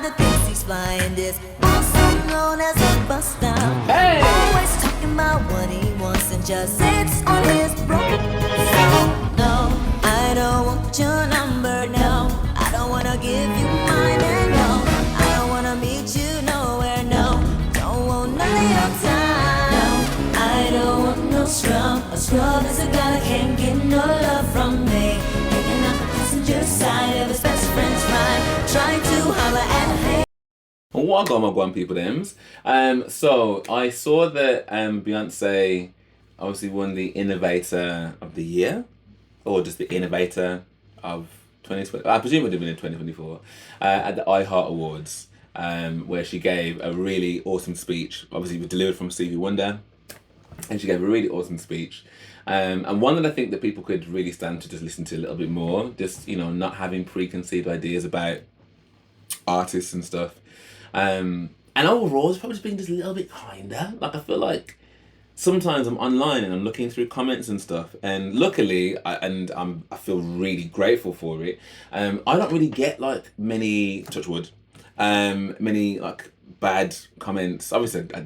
that thinks he's flying this, also known as a buster. Hey! Always talking about what he wants and just sits on his broke. So, no, I don't want your number, no. I don't wanna give you mine, and no, I don't wanna meet you nowhere, no. Don't want none of your time, no. I don't want no scrub. A scrub is a guy that can't get no love from me. Hanging out the passenger side of his best friend's ride, trying to holler at him. What got my one people thems? So I saw that Beyonce obviously won the Innovator of the Year, or just the Innovator of 2020. I presume it would have been in 2024 at the iHeart Awards, where she gave a really awesome speech. Obviously, it was delivered from Stevie Wonder, and she gave a really awesome speech. And one that I think that people could really stand to just listen to a little bit more, just, you know, not having preconceived ideas about artists and stuff. And overall, it's probably just being just a little bit kinder. Like, I feel like sometimes I'm online and I'm looking through comments and stuff, and luckily, I feel really grateful for it. I don't really get like many, touch wood, many like bad comments. Obviously, I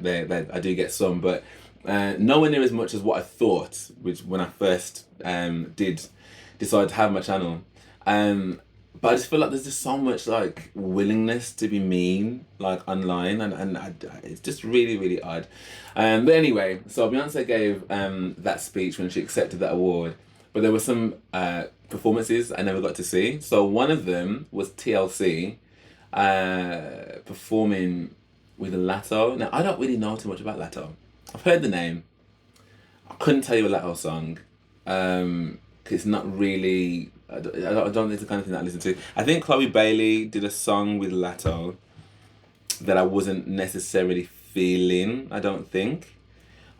do get some, but nowhere near as much as what I thought, which when I first did decide to have my channel. But I just feel like there's just so much like willingness to be mean like online, and it's just really, really odd. But anyway, so Beyonce gave that speech when she accepted that award, but there were some performances I never got to see. So one of them was TLC performing with Latto. Now, I don't really know too much about Latto. I've heard the name. I couldn't tell you a Latto song. It's not really... I don't think it's the kind of thing that I listen to. I think Chloe Bailey did a song with Latto that I wasn't necessarily feeling, I don't think.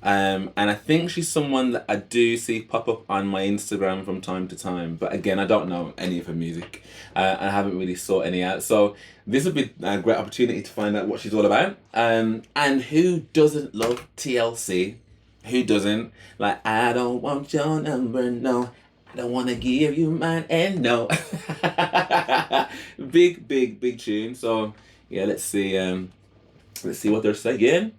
And I think she's someone that I do see pop up on my Instagram from time to time. But again, I don't know any of her music. I haven't really sought any out. So this would be a great opportunity to find out what she's all about. And who doesn't love TLC? Who doesn't? Like, I don't want your number, no. I don't want to give you mine, and no. big tune. So yeah, let's see what they're saying.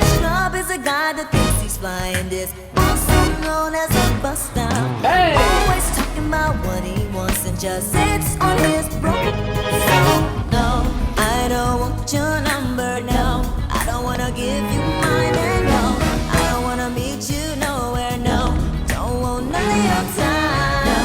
Scrub is a guy that thinks he's flying this, also known as a buster. Hey! Always talking about what he wants and just sits on his broke. So, no, I don't want your number, no. I don't wanna give you mine, and no, I don't wanna meet you nowhere, no. Don't want none of your time, no.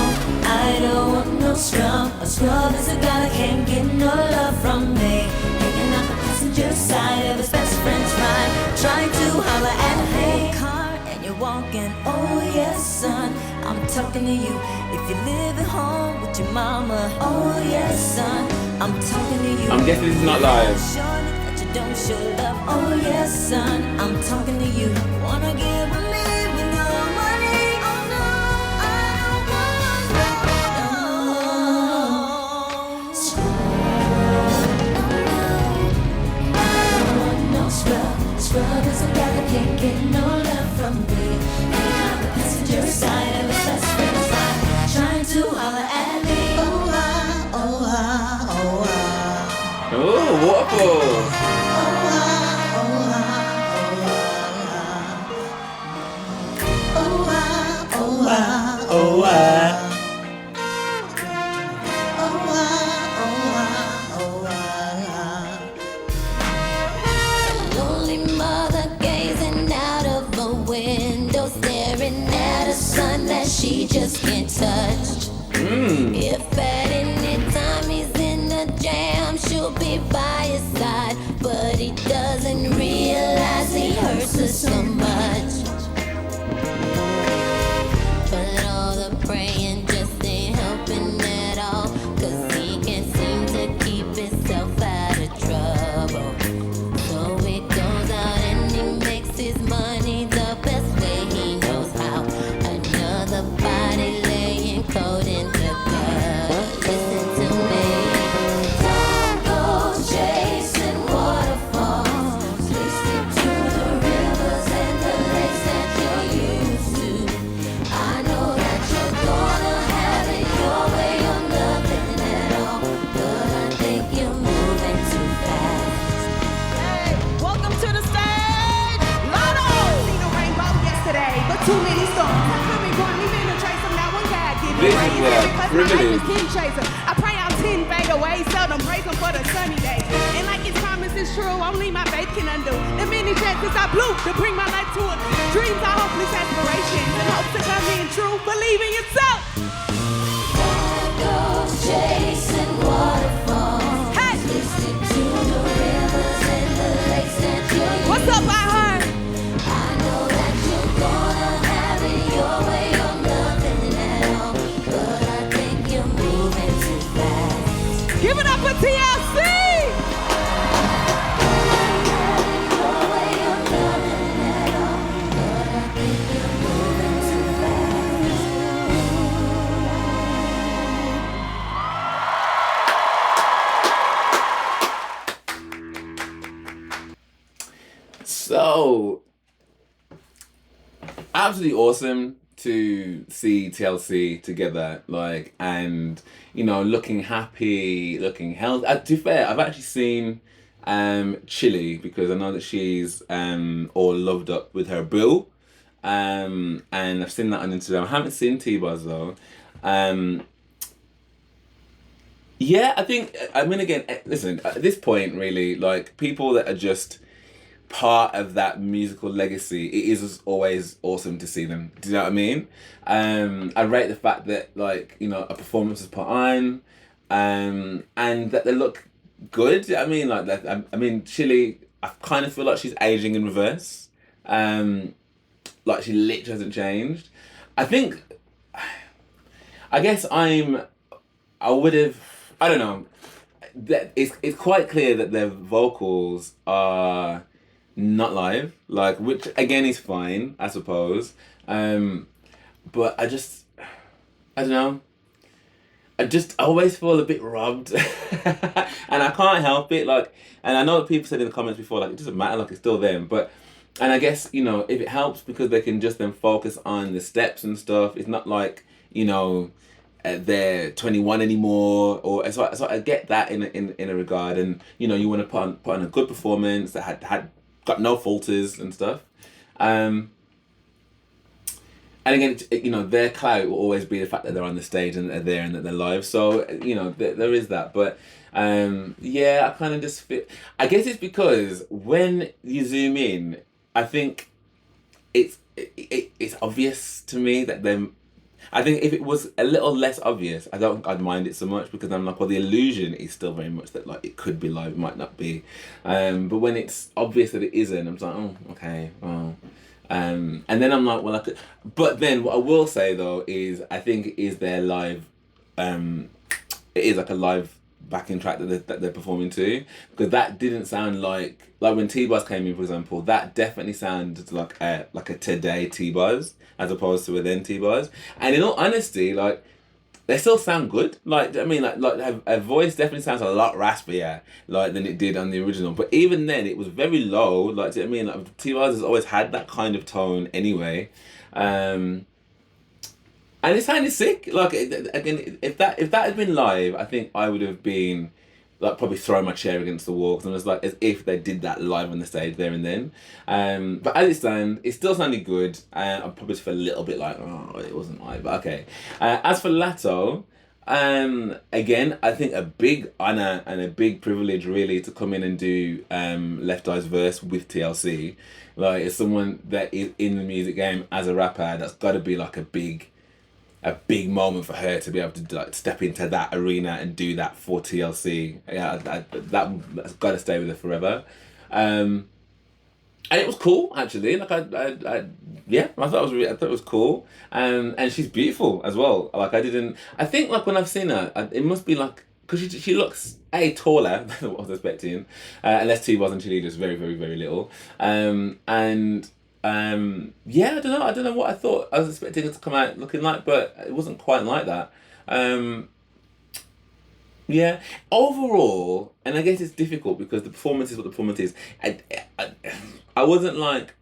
I don't want no scrub. A scrub is a guy that can't get no love from me. Hanging out the passenger side of his best friend's ride, trying to holler at a hey car, and you're walking, oh yes son, I'm talking to you. If you live at home with your mama, oh yes son, I'm talking to you. I'm guessing this is not live. Sure that you don't show love, oh yes son, I'm talking to you. Wanna get with me with no money? Oh no, I don't want no scrub. Scrub is a guy that can't get no love from me. Hanging out the passenger side of his best friend's ride, trying to holler at me. Oh ah, oh ah, oh ah. Oh, waterfalls. Oh ah, oh ah, oh ah. Oh ah, oh ah. Oh, Lonely mother gazing out of a window, staring at a son that she just can't touch. If at any time he's in a jam, she'll be by his side, but he doesn't realize he hurts her so much. But all the praying just ain't helping at all, 'cause he can't seem to keep himself out of trouble. So he goes out and he makes his money the best way he knows how. Another body laying cold in the gut. Listen to me. Don't go chasing waterfalls. Please stick to the rivers Congratulations, Cause my life privilege. is king chaser. I pray out 10 fade away, seldom praise him for the sunny days. And like his promise is true, only my faith can undo the many chances I blew to bring my life to it. Dreams are hopeless aspirations and hope to come in true. Believe in yourself. Chasing waterfalls. Hey, Listen to the rivers and the lakes that you what's up, iHeart? I know that you're gonna have it your way or nothing at all. But I think you're moving too fast. Give it up for TLC. Your way or nothing at all. But I think you're moving too fast. So, absolutely awesome to see TLC together, like, and, you know, looking happy, looking healthy. To be fair, I've actually seen Chili, because I know that she's all loved up with her boo, and I've seen that on Instagram. I haven't seen T-Buzz though. Yeah, I think, I mean, again, listen, at this point, really, like, people that are just part of that musical legacy, it is always awesome to see them. Do you know what I mean? I rate the fact that, like, you know, a performance is put on, and that they look good. I mean, like, that. I mean, Chili, I kind of feel like she's aging in reverse. Like, she literally hasn't changed. I think, I guess I don't know. That it's quite clear that their vocals are not live, like, which again is fine, I suppose. But I don't know. I always feel a bit robbed, and I can't help it. Like, and I know that people said in the comments before, like, it doesn't matter, like, it's still them. But, and I guess, you know, if it helps because they can just then focus on the steps and stuff, it's not like, you know, they're 21 anymore, or so I get that in a regard, and, you know, you want to put on a good performance that had got no falters and stuff. And again, you know, their clout will always be the fact that they're on the stage and they're there and that they're live. So, you know, there is that. But yeah, I kind of just feel, I guess it's because when you zoom in, I think it's obvious to me that them. I think if it was a little less obvious, I don't think I'd mind it so much, because I'm like, well, the illusion is still very much that, like, it could be live, it might not be. But when it's obvious that it isn't, I'm just like, oh, okay, well. And then I'm like, well, I could. But then what I will say though is, I think it is their live. It is like a live backing track that they're performing to, because that didn't sound like when T-Buzz came in, for example, that definitely sounded like a today T-Buzz as opposed to a then T-Buzz. And in all honesty, like, they still sound good. Like, I mean, like her voice definitely sounds a lot raspier, like, than it did on the original. But even then, it was very low. Like, do you know what I mean? Like, T-Buzz has always had that kind of tone anyway. And it sounded sick. Like, again, if that had been live, I think I would have been, like, probably throwing my chair against the wall, because it was like as if they did that live on the stage there and then. But as it stands, it still sounded good. I probably just felt a little bit like, oh, it wasn't live, but okay. As for Latto, again, I think a big honor and a big privilege really to come in and do Left Eye's verse with TLC. Like, as someone that is in the music game as a rapper, that's got to be like a big moment for her to be able to, like, step into that arena and do that for TLC. Yeah, that's got to stay with her forever. And it was cool, actually. Like, I thought it was cool. And she's beautiful as well. Like, I think, like, when I've seen her, it must be like, because she looks taller than what I was expecting, unless T-Buzz and Chili just very, very, very little. Yeah, I don't know what I thought I was expecting it to come out looking like, but it wasn't quite like that. Yeah, overall, and I guess it's difficult because the performance is what the performance is. I wasn't like,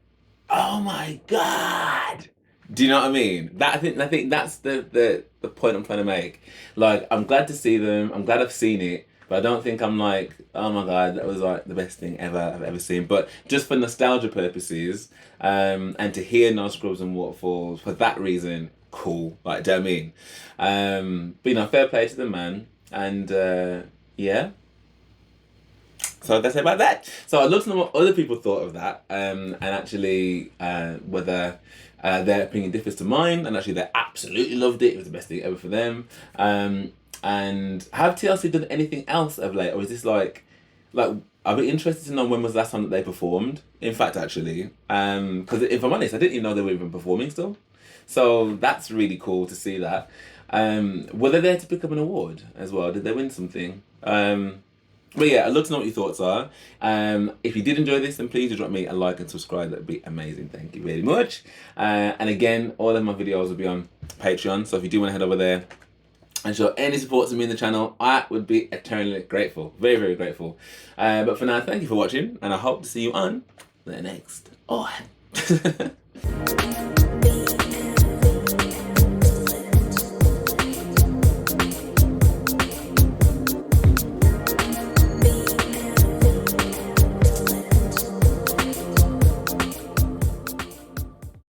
oh my god, do you know what I mean? I think that's the point I'm trying to make. Like, I'm glad to see them, I'm glad I've seen it, but I don't think I'm like, oh my god, that was like the best thing I've ever seen. But just for nostalgia purposes, and to hear No Scrubs and Waterfalls for that reason, cool. Like, do you know what I mean? But you know, fair play to the man, and yeah. So that's it about that. So I'd love to know what other people thought of that, and actually whether their opinion differs to mine, and actually they absolutely loved it. It was the best thing ever for them. And have TLC done anything else of late, or is this like I'd be interested to know when was the last time that they performed. In fact, actually, because if I'm honest, I didn't even know they were even performing still. So that's really cool to see that. Were they there to pick up an award as well? Did they win something? But yeah, I'd love to know what your thoughts are. If you did enjoy this, then please do drop me a like and subscribe. That'd be amazing. Thank you very much. And again, all of my videos will be on Patreon. So if you do want to head over there and show any support to me in the channel, I would be eternally grateful. Very, very grateful. But for now, thank you for watching, and I hope to see you on the next one.